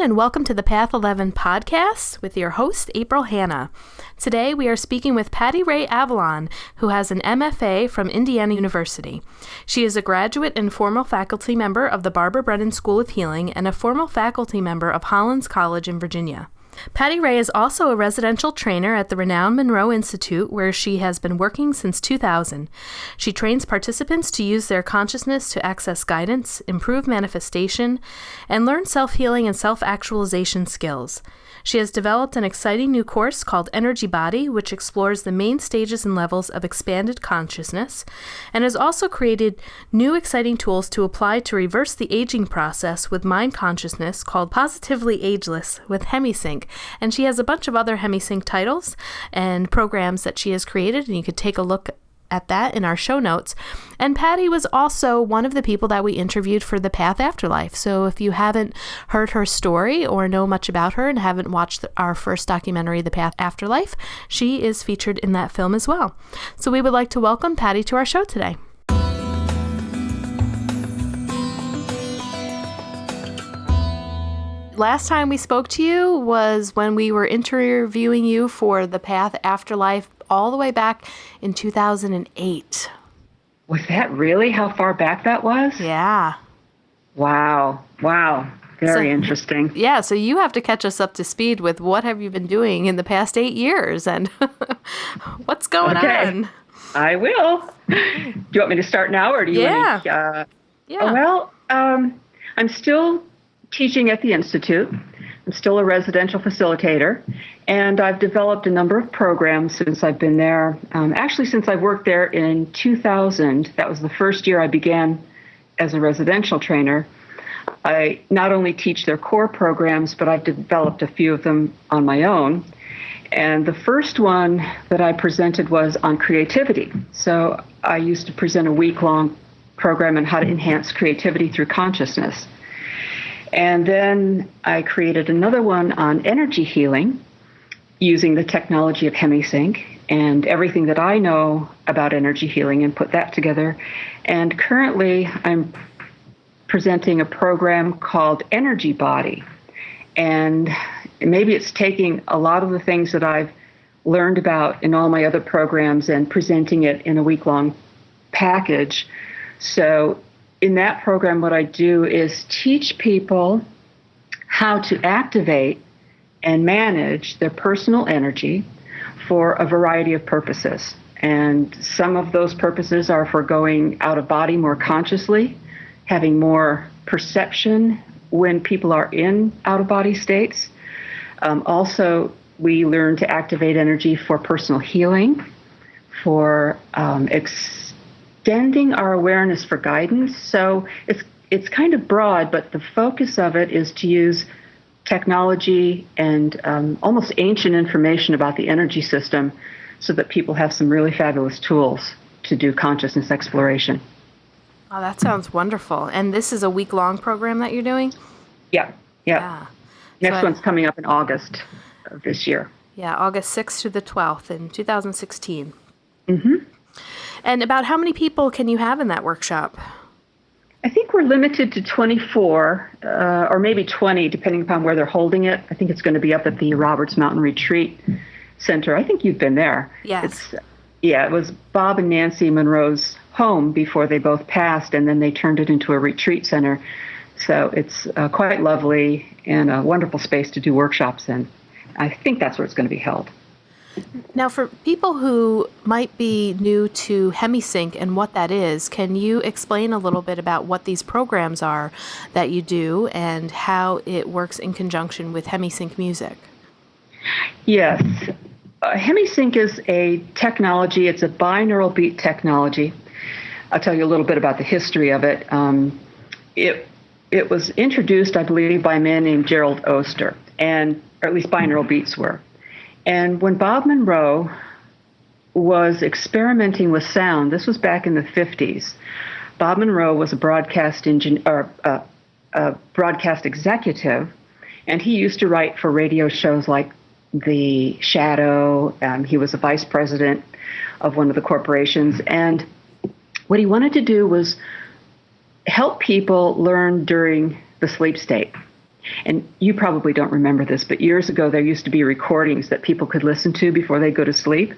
everyone, and welcome to the Path 11 podcast with your host, April Hanna. Today, we are speaking with Patti Ray Avalon, who has an M.F.A. from Indiana University. She is a graduate and formal faculty member of the Brennan School of Healing and a formal faculty member of Hollins College in Virginia. Patti Ray is also a residential trainer at the renowned Monroe Institute, where she has been working since 2000. She trains participants to use their consciousness to access guidance, improve manifestation, and learn self-healing and self-actualization skills. She has developed an exciting new course called EnergyBody, which explores the main stages and levels of expanded consciousness, and has also created new exciting tools to apply to reverse the aging process with mind consciousness called Positively Ageless with Hemi-Sync. And she has a bunch of other Hemi-Sync titles and programs that she has created, and you could take a look at that in our show notes. And Patti was also one of the people that we interviewed for The Path Afterlife. So if you haven't heard her story or know much about her and haven't watched our first documentary, The Path Afterlife, she is featured in that film as well. So we would like to welcome Patti to our show today. Last time we spoke to you was when we were interviewing you for The Path Afterlife all the way back in 2008. Was that really how far back that was? Yeah. Wow. Very interesting. Yeah, so you have to catch us up to speed with what have you been doing in the past 8 years and what's going on? I will. Do you want me to start now or do you want to? Yeah. Well, I'm still teaching at the Institute. I'm still a residential facilitator, and I've developed a number of programs since I've been there. Actually, since I worked there in 2000, that was the first year I began as a residential trainer. I not only teach their core programs, but I've developed a few of them on my own. And the first one that I presented was on creativity. So I used to present a week-long program on how to enhance creativity through consciousness. And then I created another one on energy healing using the technology of Hemi-Sync and everything that I know about energy healing and put that together. And currently I'm presenting a program called EnergyBody. And maybe it's taking a lot of the things that I've learned about in all my other programs and presenting it in a week-long package. So in that program, what I do is teach people how to activate and manage their personal energy for a variety of purposes. And some of those purposes are for going out of body more consciously, having more perception when people are in out-of-body states. Also, we learn to activate energy for personal healing, for extending our awareness for guidance. So it's kind of broad, but the focus of it is to use technology and almost ancient information about the energy system so that people have some really fabulous tools to do consciousness exploration. Oh, that sounds wonderful. And this is a week-long program that you're doing? Yeah. Next one's coming up in August of this year. Yeah, August 6th to the 12th in 2016. Mm-hmm. And about how many people can you have in that workshop? I think we're limited to 24 or maybe 20, depending upon where they're holding it. I think it's going to be up at the Roberts Mountain Retreat Center. I think you've been there. Yes. It was Bob and Nancy Monroe's home before they both passed, and then they turned it into a retreat center. So it's quite lovely and a wonderful space to do workshops in. I think that's where it's going to be held. Now, for people who might be new to Hemi-Sync and what that is, can you explain a little bit about what these programs are that you do and how it works in conjunction with Hemi-Sync music? Yes. Hemi-Sync is a technology. It's a binaural beat technology. I'll tell you a little bit about the history of it. It was introduced, I believe, by a man named Gerald Oster, or at least binaural beats were. And when Bob Monroe was experimenting with sound, this was back in the 50s, Bob Monroe was a broadcast broadcast executive, and he used to write for radio shows like The Shadow. He was a vice president of one of the corporations. And what he wanted to do was help people learn during the sleep state. And you probably don't remember this, but years ago there used to be recordings that people could listen to before they go to sleep.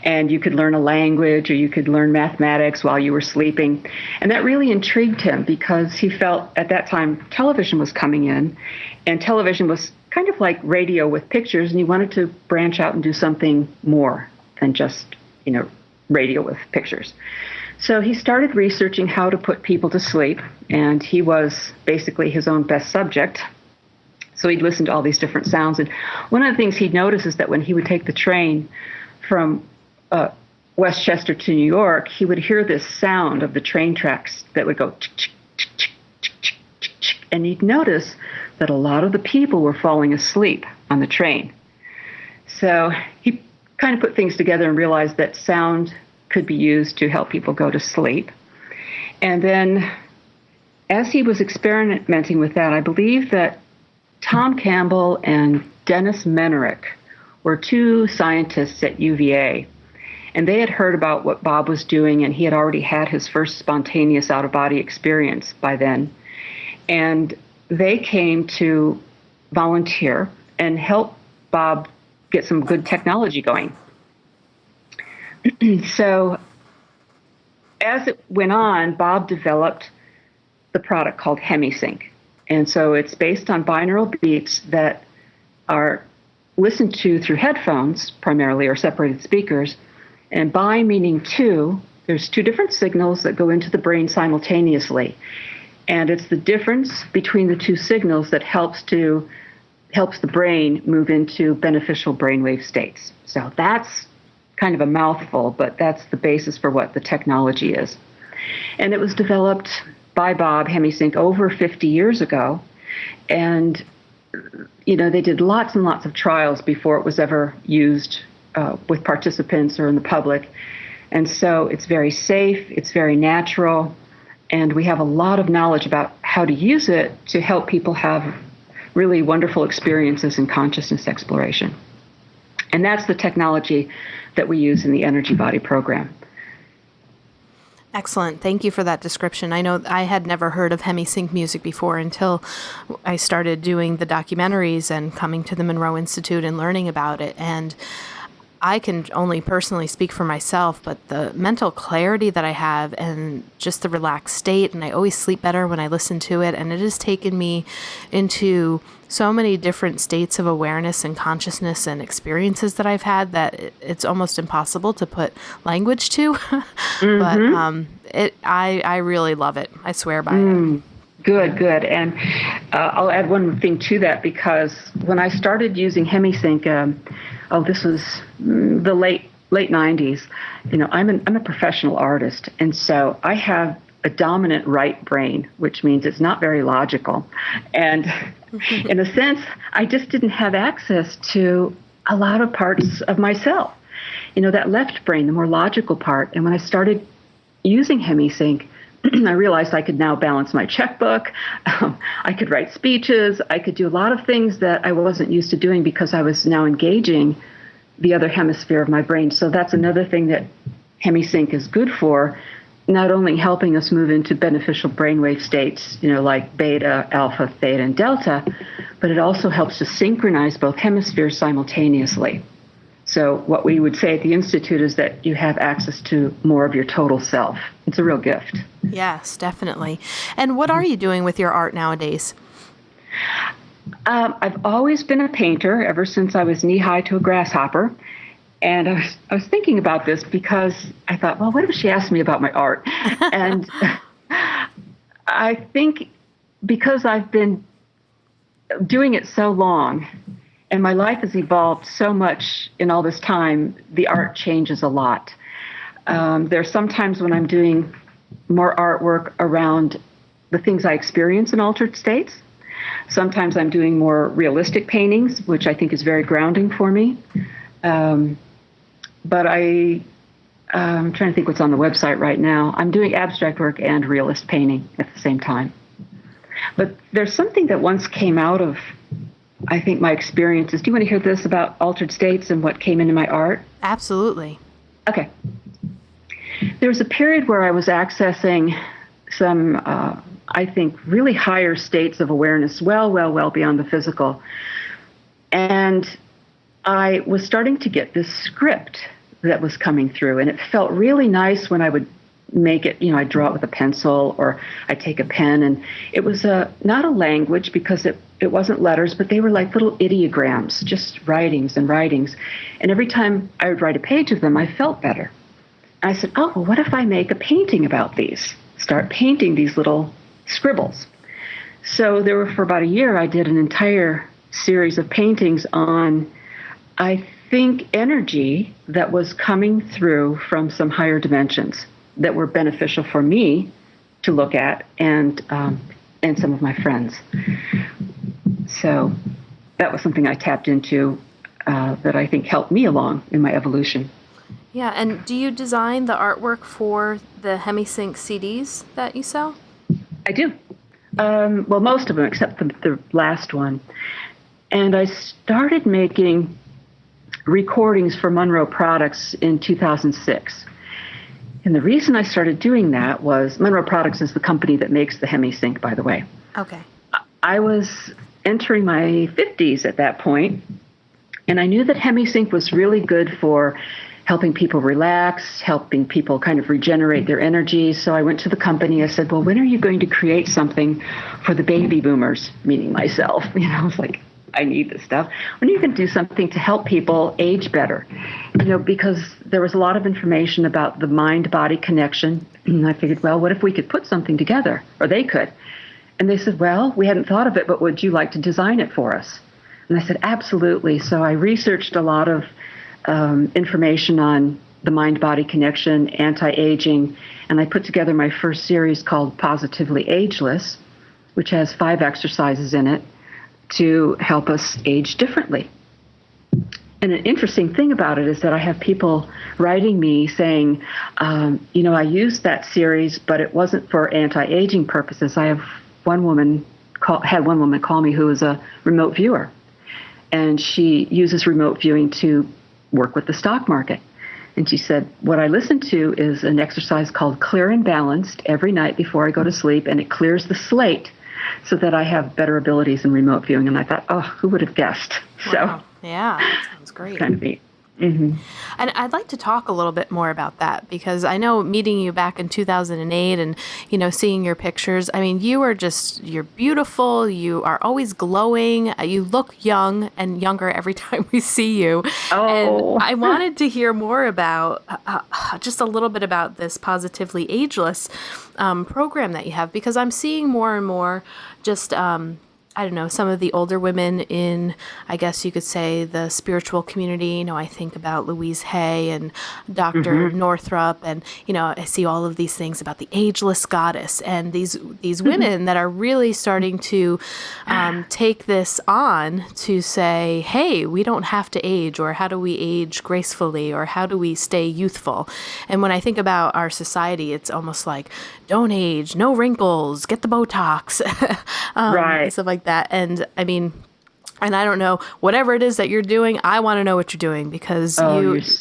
And you could learn a language or you could learn mathematics while you were sleeping. And that really intrigued him because he felt at that time television was coming in, and television was kind of like radio with pictures, and he wanted to branch out and do something more than just, radio with pictures. So he started researching how to put people to sleep, and he was basically his own best subject. So he'd listen to all these different sounds. And one of the things he'd notice is that when he would take the train from Westchester to New York, he would hear this sound of the train tracks that would go chick, chick, chick, chick, chick, chick, chick, chick. And he'd notice that a lot of the people were falling asleep on the train. So he kind of put things together and realized that sound could be used to help people go to sleep. And then as he was experimenting with that, I believe that Tom Campbell and Dennis Menerick were two scientists at UVA. And they had heard about what Bob was doing, and he had already had his first spontaneous out-of-body experience by then. And they came to volunteer and help Bob get some good technology going. So as it went on, Bob developed the product called Hemi-Sync. And so it's based on binaural beats that are listened to through headphones, primarily, or separated speakers. And bi meaning two, there's two different signals that go into the brain simultaneously. And it's the difference between the two signals that helps the brain move into beneficial brainwave states. So that's kind of a mouthful, but that's the basis for what the technology is. And it was developed by Bob, Hemi-Sync, over 50 years ago. And, they did lots and lots of trials before it was ever used with participants or in the public. And so it's very safe, it's very natural, and we have a lot of knowledge about how to use it to help people have really wonderful experiences in consciousness exploration. And that's the technology that we use in the EnergyBody program. Excellent. Thank you for that description. I know I had never heard of Hemi-Sync music before until I started doing the documentaries and coming to the Monroe Institute and learning about it. And I can only personally speak for myself, but the mental clarity that I have and just the relaxed state, and I always sleep better when I listen to it. And it has taken me into so many different states of awareness and consciousness and experiences that I've had that it's almost impossible to put language to. Mm-hmm. But I really love it. I swear by it. Good. And I'll add one thing to that, because when I started using Hemi-Sync, this was the late 90s. I'm a professional artist, and so I have a dominant right brain, which means it's not very logical. And in a sense, I just didn't have access to a lot of parts of myself. That left brain, the more logical part. And when I started using Hemi-Sync, I realized I could now balance my checkbook. I could write speeches. I could do a lot of things that I wasn't used to doing because I was now engaging the other hemisphere of my brain. So that's another thing that Hemi-Sync is good for, not only helping us move into beneficial brainwave states, like beta, alpha, theta, and delta, but it also helps to synchronize both hemispheres simultaneously. So what we would say at the Institute is that you have access to more of your total self. It's a real gift. Yes, definitely. And what are you doing with your art nowadays? I've always been a painter ever since I was knee-high to a grasshopper. And I was thinking about this because I thought, well, what if she asked me about my art? And I think because I've been doing it so long, and my life has evolved so much in all this time, the art changes a lot. There's sometimes when I'm doing more artwork around the things I experience in altered states. Sometimes I'm doing more realistic paintings, which I think is very grounding for me. But I'm trying to think what's on the website right now. I'm doing abstract work and realist painting at the same time. But there's something that once came out of, I think, my experiences. Do you want to hear this about altered states and what came into my art? Absolutely. Okay. There was a period where I was accessing some I think, really higher states of awareness, well beyond the physical. And I was starting to get this script that was coming through, and it felt really nice when I would make it, I'd draw it with a pencil, or I'd take a pen, and it was not a language, because it wasn't letters, but they were like little ideograms, just writings and writings. And every time I would write a page of them, I felt better. I said, oh, well, what if I make a painting about these? Start painting these little scribbles. So for about a year, I did an entire series of paintings on, I think, energy that was coming through from some higher dimensions that were beneficial for me to look at, and some of my friends. So that was something I tapped into that I think helped me along in my evolution. Yeah, and do you design the artwork for the Hemi-Sync CDs that you sell? I do. Well, most of them, except the last one. And I started making recordings for Monroe Products in 2006. And the reason I started doing that was Monroe Products is the company that makes the Hemi-Sync, by the way. Okay. I was entering my 50s at that point, and I knew that Hemi-Sync was really good for helping people relax, helping people kind of regenerate their energy. So I went to the company. I said, well, when are you going to create something for the baby boomers, meaning myself? I was like, I need this stuff. When are you going to do something to help people age better? Because there was a lot of information about the mind-body connection. And I figured, well, what if we could put something together? Or they could. And they said, well, we hadn't thought of it, but would you like to design it for us? And I said, absolutely. So I researched a lot of information on the mind-body connection, anti-aging, and I put together my first series called Positively Ageless, which has 5 exercises in it to help us age differently. And an interesting thing about it is that I have people writing me saying, I used that series, but it wasn't for anti-aging purposes. I have one woman call me who is a remote viewer, and she uses remote viewing to work with the stock market. And she said, what I listen to is an exercise called Clear and Balanced every night before I go to sleep, and it clears the slate so that I have better abilities in remote viewing. And I thought, oh, who would have guessed? Wow. So yeah, that sounds great. Kind of neat. Mm-hmm. And I'd like to talk a little bit more about that, because I know meeting you back in 2008 and, seeing your pictures, I mean, you're beautiful. You are always glowing. You look young and younger every time we see you. Oh. And I wanted to hear more about just a little bit about this Positively Ageless program that you have, because I'm seeing more and more just I don't know, some of the older women in, I guess you could say, the spiritual community. I think about Louise Hay and Dr. Northrup, and, I see all of these things about the ageless goddess, and these women that are really starting to take this on to say, hey, we don't have to age, or how do we age gracefully, or how do we stay youthful? And when I think about our society, it's almost like, don't age, no wrinkles, get the Botox, right. Stuff like that. And I mean, and I don't know, whatever it is that you're doing, I want to know what you're doing, because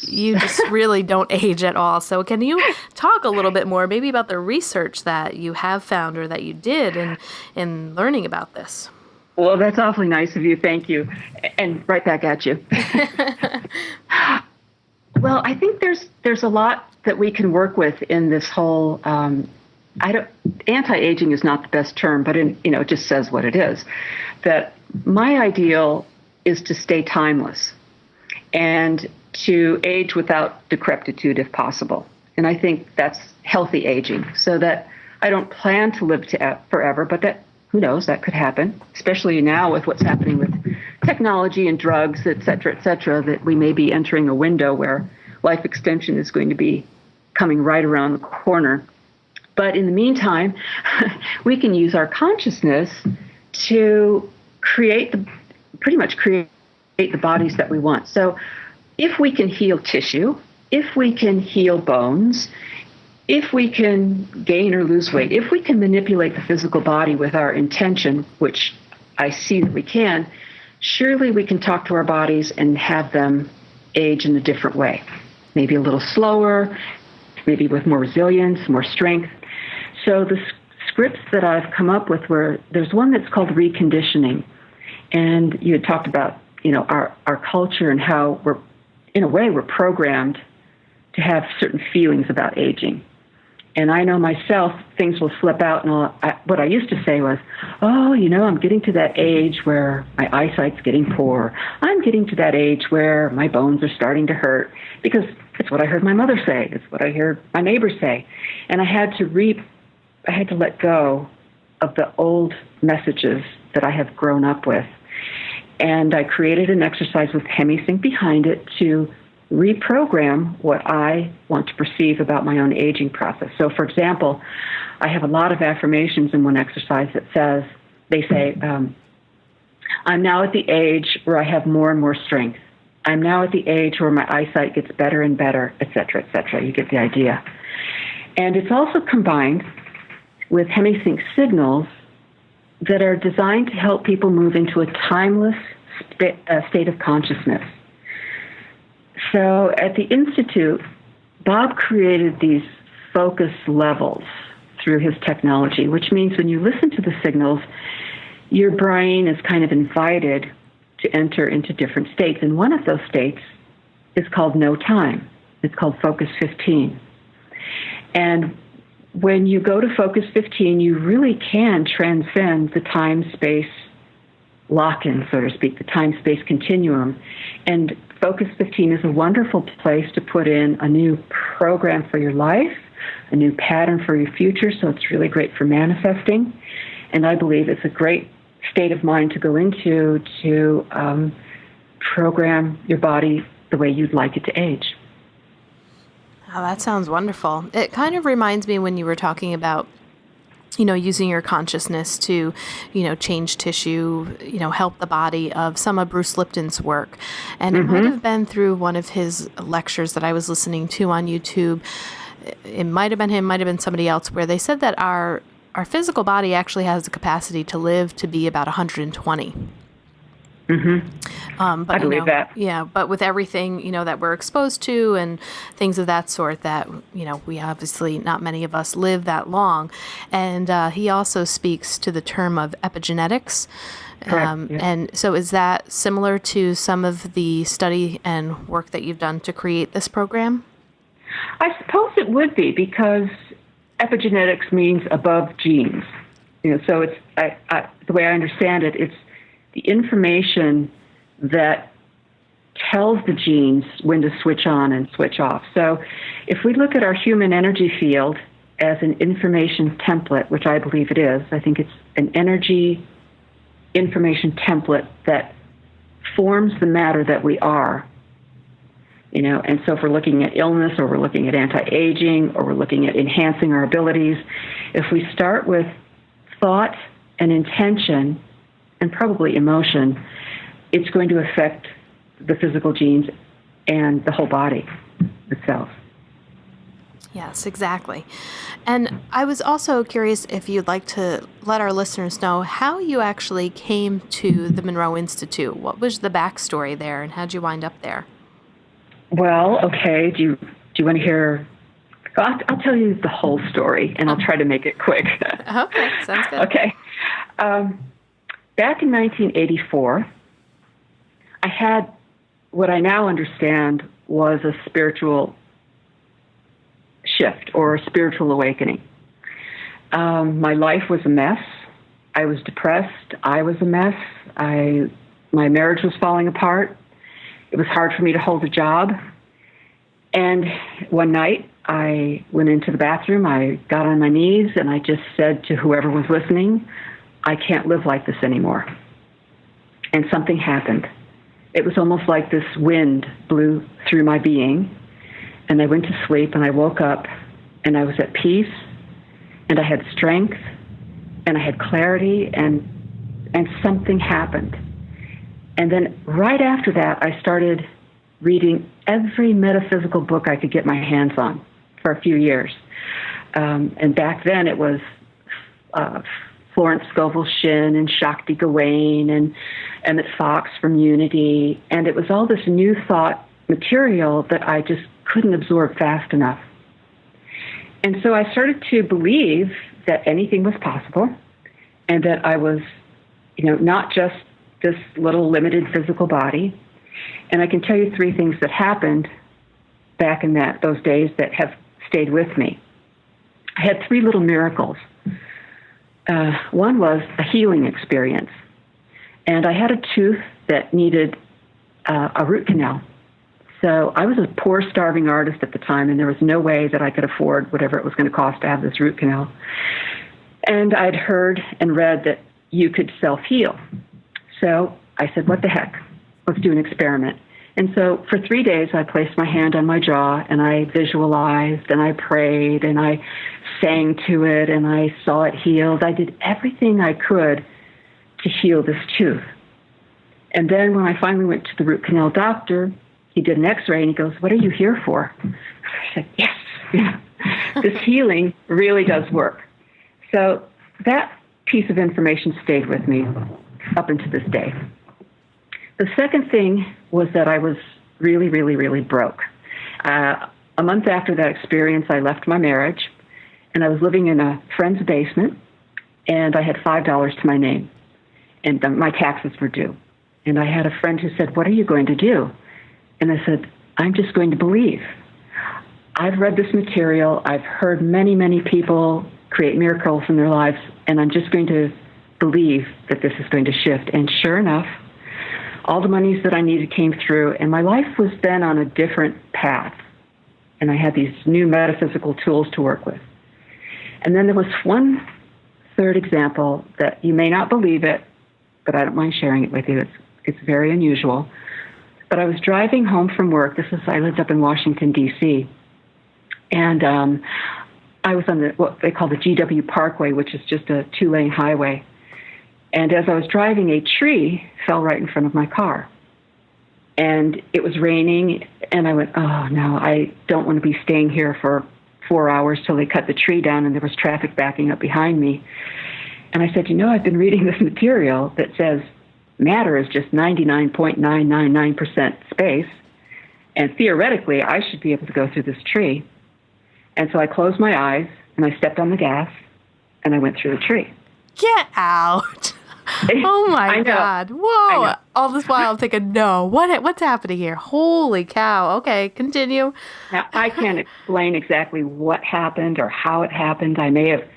you just really don't age at all. So can you talk a little bit more maybe about the research that you have found, or that you did in learning about this? Well, that's awfully nice of you. Thank you. And right back at you. Well, I think there's a lot that we can work with in this whole anti-aging is not the best term, but it just says what it is. That my ideal is to stay timeless and to age without decrepitude if possible. And I think that's healthy aging, so that I don't plan to live forever, but that, who knows, that could happen, especially now with what's happening with technology and drugs, et cetera, that we may be entering a window where life extension is going to be coming right around the corner. But in the meantime, we can use our consciousness to pretty much create the bodies that we want. So if we can heal tissue, if we can heal bones, if we can gain or lose weight, if we can manipulate the physical body with our intention, which I see that we can, surely we can talk to our bodies and have them age in a different way. Maybe a little slower, maybe with more resilience, more strength. So the scripts that I've come up with where there's one that's called reconditioning. And you had talked about, our culture and how we're programmed to have certain feelings about aging. And I know myself, things will slip out. And what I used to say was, I'm getting to that age where my eyesight's getting poor. I'm getting to that age where my bones are starting to hurt, because it's what I heard my mother say. It's what I heard my neighbors say. And I had to let go of the old messages that I have grown up with. And I created an exercise with Hemi-Sync behind it to reprogram what I want to perceive about my own aging process. So, for example, I have a lot of affirmations in one exercise that they say, I'm now at the age where I have more and more strength. I'm now at the age where my eyesight gets better and better, et cetera, et cetera. You get the idea. And it's also combined with Hemi-Sync signals that are designed to help people move into a timeless state of consciousness. So at the Institute, Bob created these focus levels through his technology, which means when you listen to the signals, your brain is kind of invited to enter into different states. And one of those states is called no time. It's called Focus 15. And when you go to Focus 15, you really can transcend the time-space lock-in, so to speak, the time-space continuum. And Focus 15 is a wonderful place to put in a new program for your life, a new pattern for your future, so it's really great for manifesting. And I believe it's a great state of mind to go into to program your body the way you'd like it to age. Oh, that sounds wonderful. It kind of reminds me when you were talking about using your consciousness to, change tissue, help the body, of some of Bruce Lipton's work. And it might have been through one of his lectures that I was listening to on YouTube. It might have been him, might have been somebody else, where they said that our physical body actually has the capacity to live to be about 120. But I believe that. Yeah, but with everything, that we're exposed to and things of that sort, that, we obviously, not many of us live that long. And he also speaks to the term of epigenetics. Correct, yeah. And so is that similar to some of the study and work that you've done to create this program? I suppose it would be, because epigenetics means above genes. So it's the way I understand it, it's the information that tells the genes when to switch on and switch off. So if we look at our human energy field as an information template, which I believe it is, I think it's an energy information template that forms the matter that we are. And so if we're looking at illness, or we're looking at anti-aging, or we're looking at enhancing our abilities, if we start with thought and intention, and probably emotion, it's going to affect the physical genes and the whole body itself. Yes, exactly. And I was also curious if you'd like to let our listeners know how you actually came to the Monroe Institute. What was the backstory there, and how'd you wind up there? Well, okay. Do you want to hear? I'll tell you the whole story, and I'll try to make it quick. Okay, sounds good. Okay. Back in 1984, I had what I now understand was a spiritual shift, or a spiritual awakening. My life was a mess. I was depressed. I was a mess. My marriage was falling apart. It was hard for me to hold a job. And one night, I went into the bathroom. I got on my knees, and I just said to whoever was listening, I can't live like this anymore. And something happened. It was almost like this wind blew through my being, and I went to sleep, and I woke up, and I was at peace, and I had strength, and I had clarity, and something happened. And then right after that, I started reading every metaphysical book I could get my hands on for a few years. And back then it was Florence Scovel Shinn and Shakti Gawain and Emmett Fox from Unity. And it was all this new thought material that I just couldn't absorb fast enough. And so I started to believe that anything was possible and that I was, not just this little limited physical body. And I can tell you 3 things that happened back in those days that have stayed with me. I had 3 little miracles. One was a healing experience. And I had a tooth that needed a root canal. So I was a poor, starving artist at the time, and there was no way that I could afford whatever it was going to cost to have this root canal. And I'd heard and read that you could self-heal. So I said, what the heck? Let's do an experiment. And so for 3 days, I placed my hand on my jaw, and I visualized, and I prayed, and I sang to it, and I saw it healed. I did everything I could to heal this tooth. And then when I finally went to the root canal doctor, he did an x-ray, and he goes, what are you here for? I said, yes, this healing really does work. So that piece of information stayed with me up until this day. The second thing was that I was really, really, really broke. A month after that experience, I left my marriage, and I was living in a friend's basement, and I had $5 to my name, and my taxes were due. And I had a friend who said, what are you going to do? And I said, I'm just going to believe. I've read this material. I've heard many, many people create miracles in their lives, and I'm just going to believe that this is going to shift. And sure enough, all the monies that I needed came through, and my life was then on a different path. And I had these new metaphysical tools to work with. And then there was one third example that you may not believe it, but I don't mind sharing it with you. It's very unusual. But I was driving home from work. I lived up in Washington, D.C., and I was on what they call the GW Parkway, which is just a 2-lane highway. And as I was driving, a tree fell right in front of my car. And it was raining, and I went, oh, no, I don't want to be staying here for 4 hours till they cut the tree down, and there was traffic backing up behind me. And I said, I've been reading this material that says matter is just 99.999% space, and theoretically, I should be able to go through this tree. And so I closed my eyes, and I stepped on the gas, and I went through the tree. Get out. Oh, my God. Whoa. All this while I'm thinking, no, what's happening here? Holy cow. Okay, continue. Now, I can't explain exactly what happened or how it happened. I may have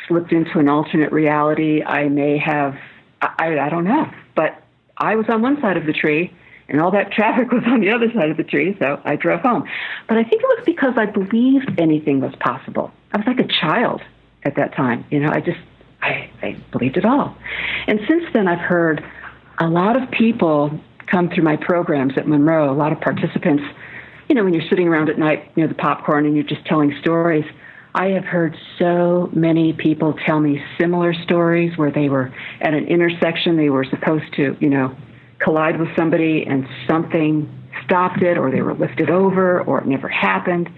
slipped into an alternate reality. I may have, I don't know. But I was on one side of the tree, and all that traffic was on the other side of the tree, so I drove home. But I think it was because I believed anything was possible. I was like a child at that time. I believed it all. And since then, I've heard a lot of people come through my programs at Monroe, a lot of participants. When you're sitting around at night near the popcorn and you're just telling stories, I have heard so many people tell me similar stories where they were at an intersection. They were supposed to, collide with somebody and something stopped it, or they were lifted over, or it never happened.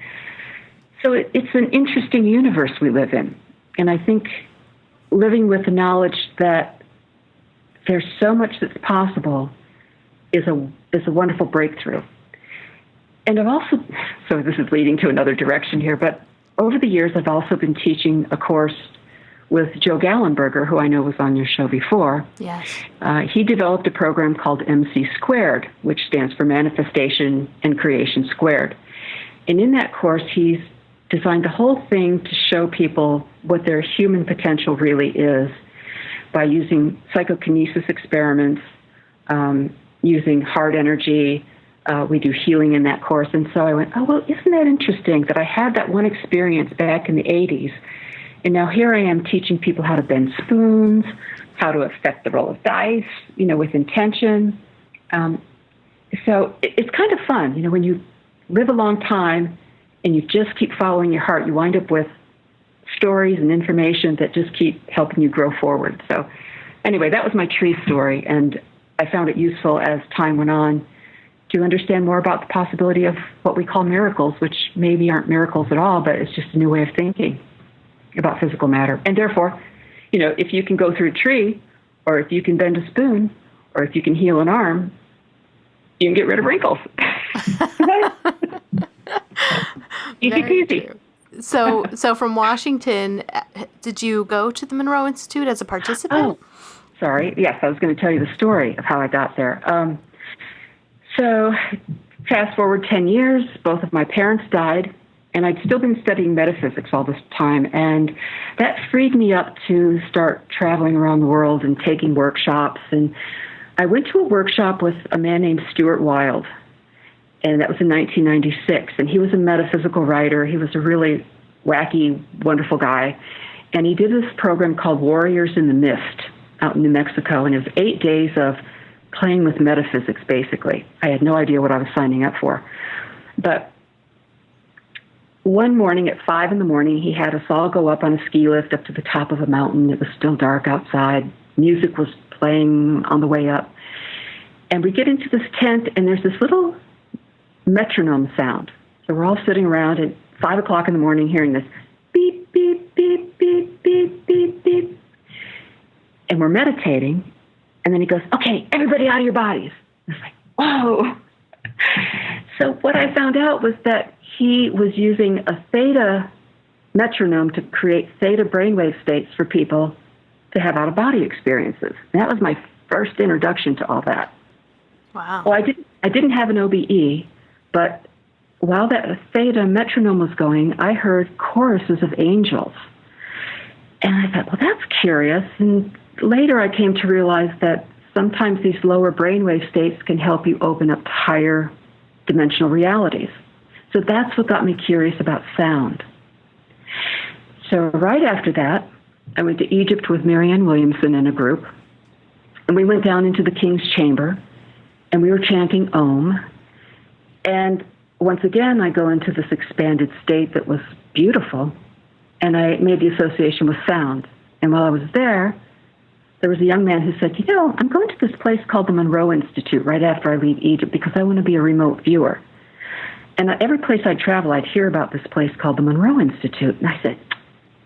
So it's an interesting universe we live in. And I think living with the knowledge that there's so much that's possible is a wonderful breakthrough. And I've also, so this is leading to another direction here, but over the years I've also been teaching a course with Joe Gallenberger, who I know was on your show before. Yes. He developed a program called MC Squared, which stands for Manifestation and Creation Squared. And in that course, he's designed the whole thing to show people what their human potential really is by using psychokinesis experiments, using heart energy. We do healing in that course. And so I went, oh, well, isn't that interesting that I had that one experience back in the 80s, and now here I am teaching people how to bend spoons, how to affect the roll of dice, with intention. So it's kind of fun. When you live a long time and you just keep following your heart, you wind up with stories and information that just keep helping you grow forward. So anyway, that was my tree story, and I found it useful as time went on to understand more about the possibility of what we call miracles, which maybe aren't miracles at all, but it's just a new way of thinking about physical matter. And therefore, if you can go through a tree, or if you can bend a spoon, or if you can heal an arm, you can get rid of wrinkles. Easy peasy. So from Washington, did you go to the Monroe Institute as a participant? Oh, sorry. Yes, I was going to tell you the story of how I got there. So fast forward 10 years, both of my parents died, and I'd still been studying metaphysics all this time, and that freed me up to start traveling around the world and taking workshops. And I went to a workshop with a man named Stuart Wilde, and that was in 1996, and he was a metaphysical writer. He was a really wacky, wonderful guy, and he did this program called Warriors in the Mist out in New Mexico, and it was 8 days of playing with metaphysics, basically. I had no idea what I was signing up for. But one morning at 5 a.m, he had us all go up on a ski lift up to the top of a mountain. It was still dark outside. Music was playing on the way up. And we get into this tent, and there's this little metronome sound. So we're all sitting around at 5 o'clock in the morning hearing this beep, beep, beep, beep, beep, beep, beep. And we're meditating. And then he goes, okay, everybody out of your bodies. I was like, whoa. So what I found out was that he was using a theta metronome to create theta brainwave states for people to have out-of-body experiences. And that was my first introduction to all that. Wow. Well, I didn't have an OBE, but while that theta metronome was going, I heard choruses of angels. And I thought, well, that's curious. And later I came to realize that sometimes these lower brainwave states can help you open up to higher dimensional realities. So that's what got me curious about sound. So right after that, I went to Egypt with Marianne Williamson in a group, and we went down into the King's Chamber, and we were chanting Om. And once again, I go into this expanded state that was beautiful, and I made the association with sound. And while I was there was a young man who said, I'm going to this place called the Monroe Institute right after I leave Egypt because I want to be a remote viewer. And every place I'd travel, I'd hear about this place called the Monroe Institute. And I said,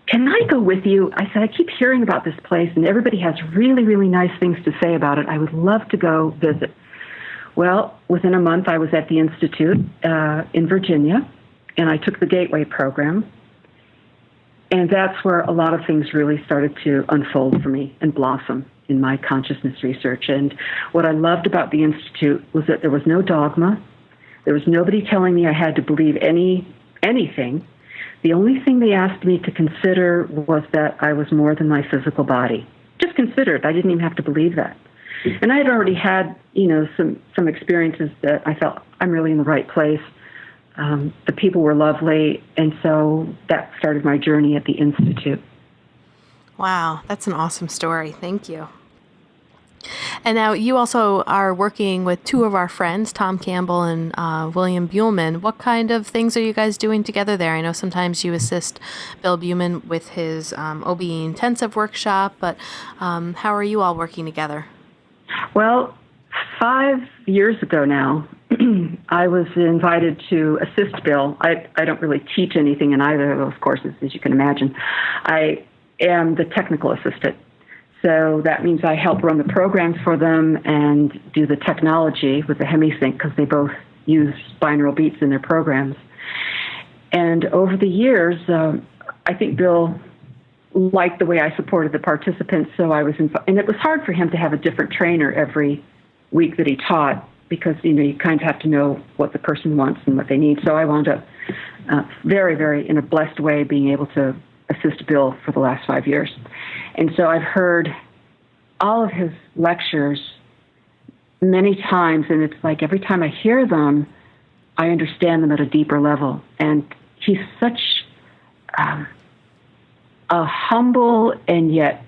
can I go with you? I said, I keep hearing about this place, and everybody has really, really nice things to say about it. I would love to go visit. Well, within a month, I was at the Institute in Virginia, and I took the Gateway program. And that's where a lot of things really started to unfold for me and blossom in my consciousness research. And what I loved about the Institute was that there was no dogma. There was nobody telling me I had to believe anything. The only thing they asked me to consider was that I was more than my physical body. Just consider it. I didn't even have to believe that. And I had already had, some experiences that I felt I'm really in the right place. The people were lovely, and so that started my journey at the Institute. Wow, that's an awesome story. Thank you. And now you also are working with two of our friends, Tom Campbell and William Gilman. What kind of things are you guys doing together there? I know sometimes you assist Bill Gilman with his OBE intensive workshop, but how are you all working together? Well, 5 years ago now, I was invited to assist Bill. I don't really teach anything in either of those courses, as you can imagine. I am the technical assistant. So that means I help run the programs for them and do the technology with the Hemi-Sync because they both use binaural beats in their programs. And over the years, I think Bill liked the way I supported the participants, so I was and it was hard for him to have a different trainer every week that he taught because, you kind of have to know what the person wants and what they need. So I wound up very, very, in a blessed way, being able to assist Bill for the last 5 years. And so I've heard all of his lectures many times, and it's like every time I hear them, I understand them at a deeper level. And he's such a humble and yet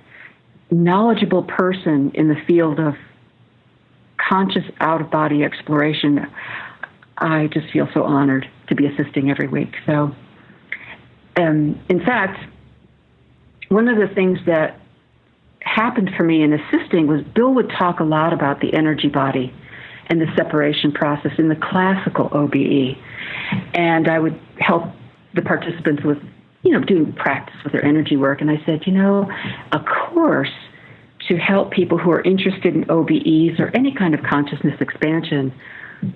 knowledgeable person in the field of conscious out-of-body exploration. I just feel so honored to be assisting every week. So, in fact, one of the things that happened for me in assisting was Bill would talk a lot about the energy body and the separation process in the classical OBE. And I would help the participants with, doing practice with their energy work. And I said, a course to help people who are interested in OBEs or any kind of consciousness expansion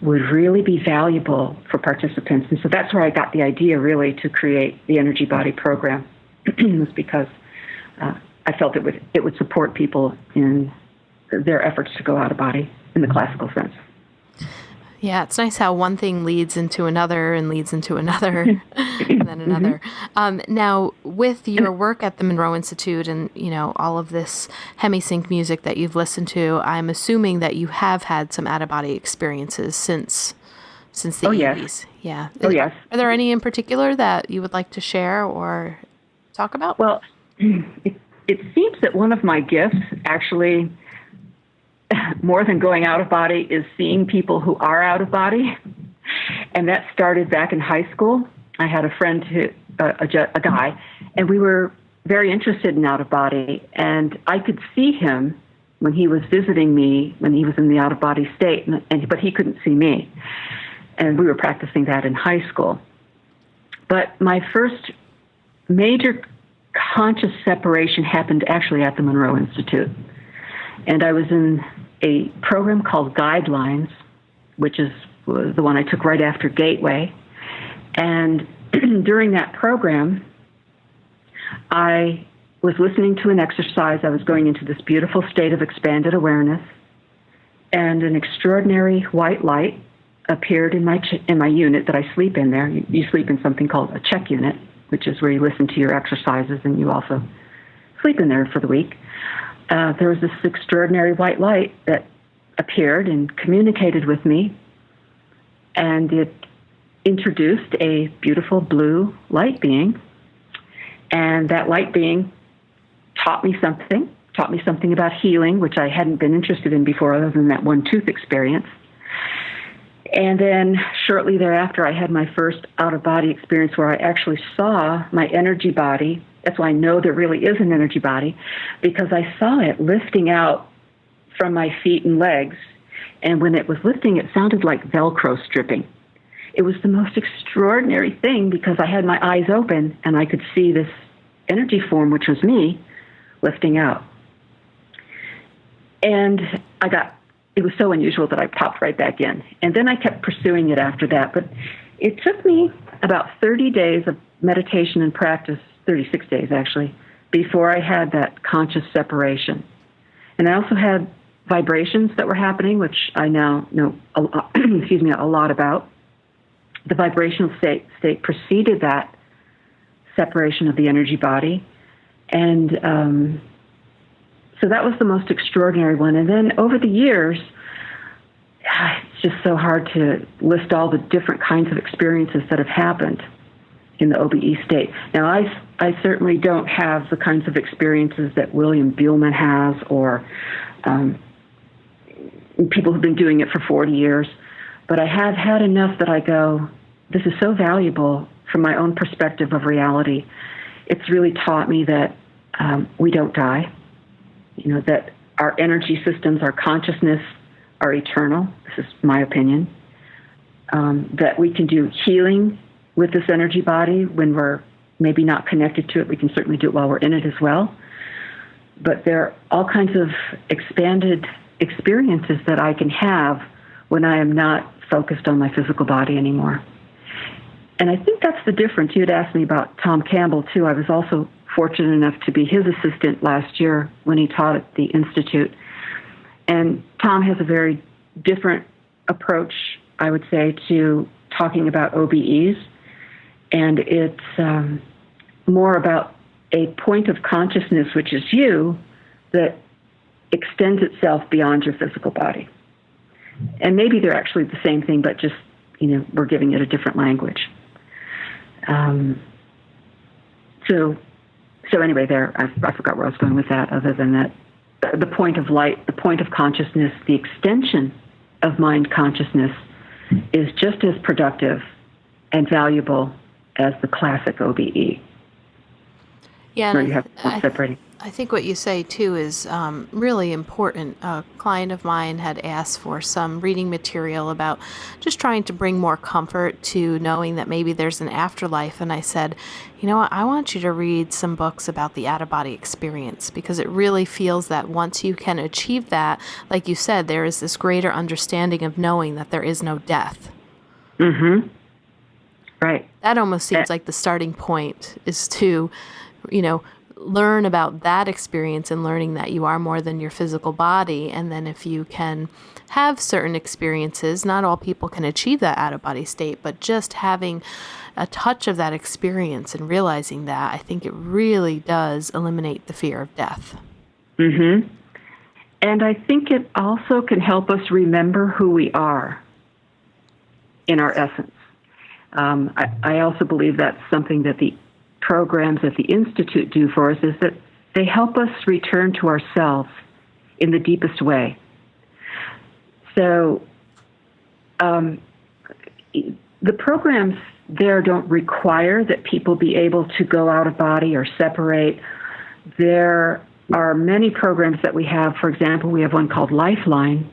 would really be valuable for participants. And so that's where I got the idea, really, to create the EnergyBody program. It was because I felt it would support people in their efforts to go out of body in the classical sense. Yeah, it's nice how one thing leads into another and leads into another and then another. Now, with your work at the Monroe Institute and, all of this Hemi-Sync music that you've listened to, I'm assuming that you have had some out-of-body experiences since the 80s. Yeah. Oh, yes. Are there any in particular that you would like to share or talk about? Well, it seems that one of my gifts, actually, more than going out of body, is seeing people who are out of body. And that started back in high school. I had a friend, a guy, and we were very interested in out of body. And I could see him when he was visiting me, when he was in the out of body state, but he couldn't see me. And we were practicing that in high school. But my first major conscious separation happened actually at the Monroe Institute. And I was in a program called Guidelines, which is the one I took right after Gateway. And during that program, I was listening to an exercise. I was going into this beautiful state of expanded awareness, and an extraordinary white light appeared in my unit that I sleep in there. You sleep in something called a check unit, which is where you listen to your exercises, and you also sleep in there for the week. There was this extraordinary white light that appeared and communicated with me, and it introduced a beautiful blue light being. And that light being taught me something about healing, which I hadn't been interested in before other than that one tooth experience. And then shortly thereafter, I had my first out-of-body experience where I actually saw my energy body. That's why I know there really is an energy body, because I saw it lifting out from my feet and legs. And when it was lifting, it sounded like Velcro stripping. It was the most extraordinary thing because I had my eyes open and I could see this energy form, which was me, lifting out. And it was so unusual that I popped right back in. And then I kept pursuing it after that. But it took me about 30 days of meditation and practice, 36 days actually, before I had that conscious separation. And I also had vibrations that were happening, which I now know a lot about. The vibrational state preceded that separation of the energy body. And so that was the most extraordinary one. And then over the years, it's just so hard to list all the different kinds of experiences that have happened in the OBE state. Now, I certainly don't have the kinds of experiences that William Gilman has, or people who've been doing it for 40 years. But I have had enough that I go, this is so valuable from my own perspective of reality. It's really taught me that we don't die, that our energy systems, our consciousness are eternal. This is my opinion. That we can do healing with this energy body when we're maybe not connected to it. We can certainly do it while we're in it as well. But there are all kinds of expanded experiences that I can have when I am not focused on my physical body anymore. And I think that's the difference. You had asked me about Tom Campbell, too. I was also fortunate enough to be his assistant last year when he taught at the Institute. And Tom has a very different approach, I would say, to talking about OBEs. And it's more about a point of consciousness, which is you, that extends itself beyond your physical body. And maybe they're actually the same thing, but just, we're giving it a different language. So anyway, I forgot where I was going with that, other than that, the point of light, the point of consciousness, the extension of mind consciousness is just as productive and valuable as the classic OBE. Yeah, where you have separating. I think what you say, too, is really important. A client of mine had asked for some reading material about just trying to bring more comfort to knowing that maybe there's an afterlife. And I said, you know what, I want you to read some books about the out-of-body experience, because it really feels that once you can achieve that, like you said, there is this greater understanding of knowing that there is no death. Mm-hmm. Right. That almost seems like the starting point is to, learn about that experience and learning that you are more than your physical body. And then if you can have certain experiences, not all people can achieve that out-of-body state, but just having a touch of that experience and realizing that, I think it really does eliminate the fear of death. Mm-hmm. And I think it also can help us remember who we are in our essence. I also believe that's something that the programs at the Institute do for us, is that they help us return to ourselves in the deepest way. So the programs there don't require that people be able to go out of body or separate. There are many programs that we have. For example, we have one called Lifeline,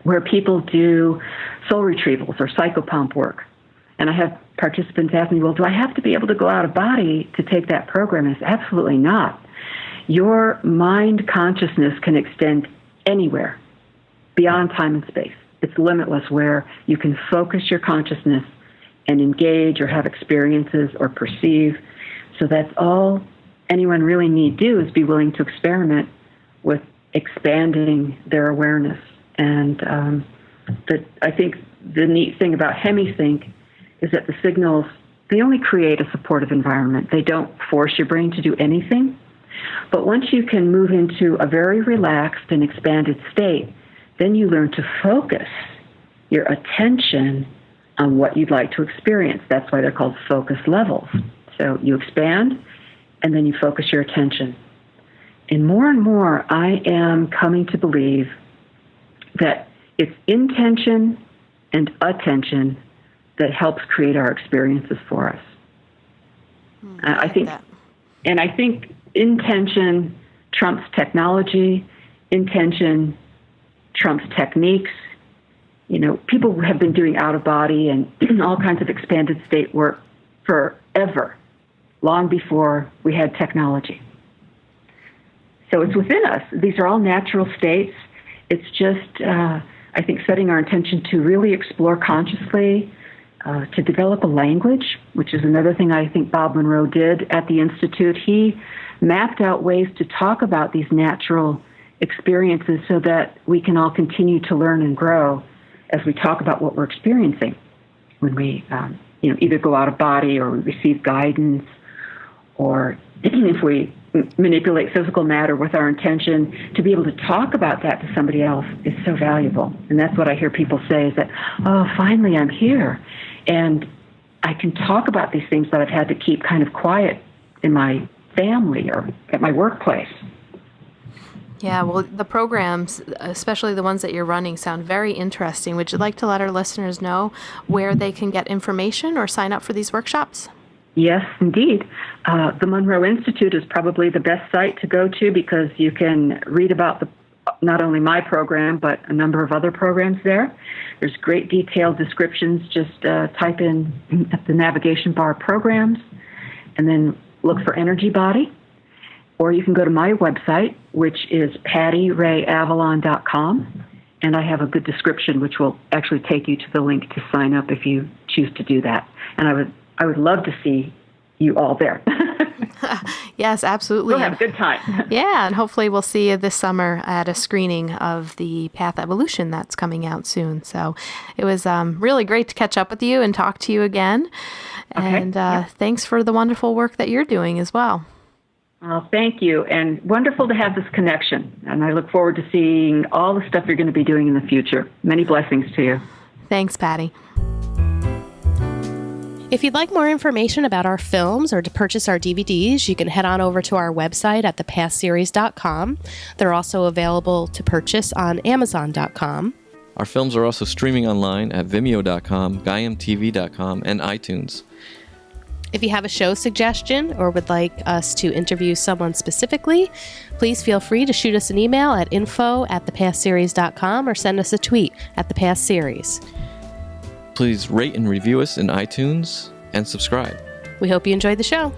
where people do soul retrievals or psychopomp work. And I have participants ask me, well, do I have to be able to go out of body to take that program? And it's absolutely not. Your mind consciousness can extend anywhere beyond time and space. It's limitless, where you can focus your consciousness and engage or have experiences or perceive. So that's all anyone really need do, is be willing to experiment with expanding their awareness. And I think the neat thing about Hemi-Sync is that the signals, they only create a supportive environment. They don't force your brain to do anything. But once you can move into a very relaxed and expanded state, then you learn to focus your attention on what you'd like to experience. That's why they're called focus levels. So you expand, and then you focus your attention. And more, I am coming to believe that it's intention and attention that helps create our experiences for us. I think intention trumps technology. Intention trumps techniques. People have been doing out of body and all kinds of expanded state work forever, long before we had technology. So it's within us. These are all natural states. It's just, I think, setting our intention to really explore consciously, to develop a language, which is another thing I think Bob Monroe did at the Institute. He mapped out ways to talk about these natural experiences so that we can all continue to learn and grow as we talk about what we're experiencing when we either go out of body or we receive guidance, or if we manipulate physical matter with our intention. To be able to talk about that to somebody else is so valuable. And that's what I hear people say, is that, oh, finally I'm here. And I can talk about these things that I've had to keep kind of quiet in my family or at my workplace. Yeah, well, the programs, especially the ones that you're running, sound very interesting. Would you like to let our listeners know where they can get information or sign up for these workshops? Yes, indeed. The Monroe Institute is probably the best site to go to, because you can read about not only my program, but a number of other programs there. There's great detailed descriptions. Just type in at the navigation bar programs, and then look for EnergyBody. Or you can go to my website, which is PattiRayAvalon.com, and I have a good description which will actually take you to the link to sign up if you choose to do that. And I would love to see you all there. Yes, absolutely. We'll have a good time. Yeah, and hopefully we'll see you this summer at a screening of the Path Evolution that's coming out soon. So it was really great to catch up with you and talk to you again. Okay. And thanks for the wonderful work that you're doing as well. Well, thank you, and wonderful to have this connection. And I look forward to seeing all the stuff you're going to be doing in the future. Many blessings to you. Thanks, Patti. If you'd like more information about our films or to purchase our DVDs, you can head on over to our website at thepathseries.com. They're also available to purchase on Amazon.com. Our films are also streaming online at Vimeo.com, GaiamTV.com, and iTunes. If you have a show suggestion or would like us to interview someone specifically, please feel free to shoot us an email at info@thepastseries.com or send us a tweet at thepastseries. Please rate and review us in iTunes and subscribe. We hope you enjoyed the show.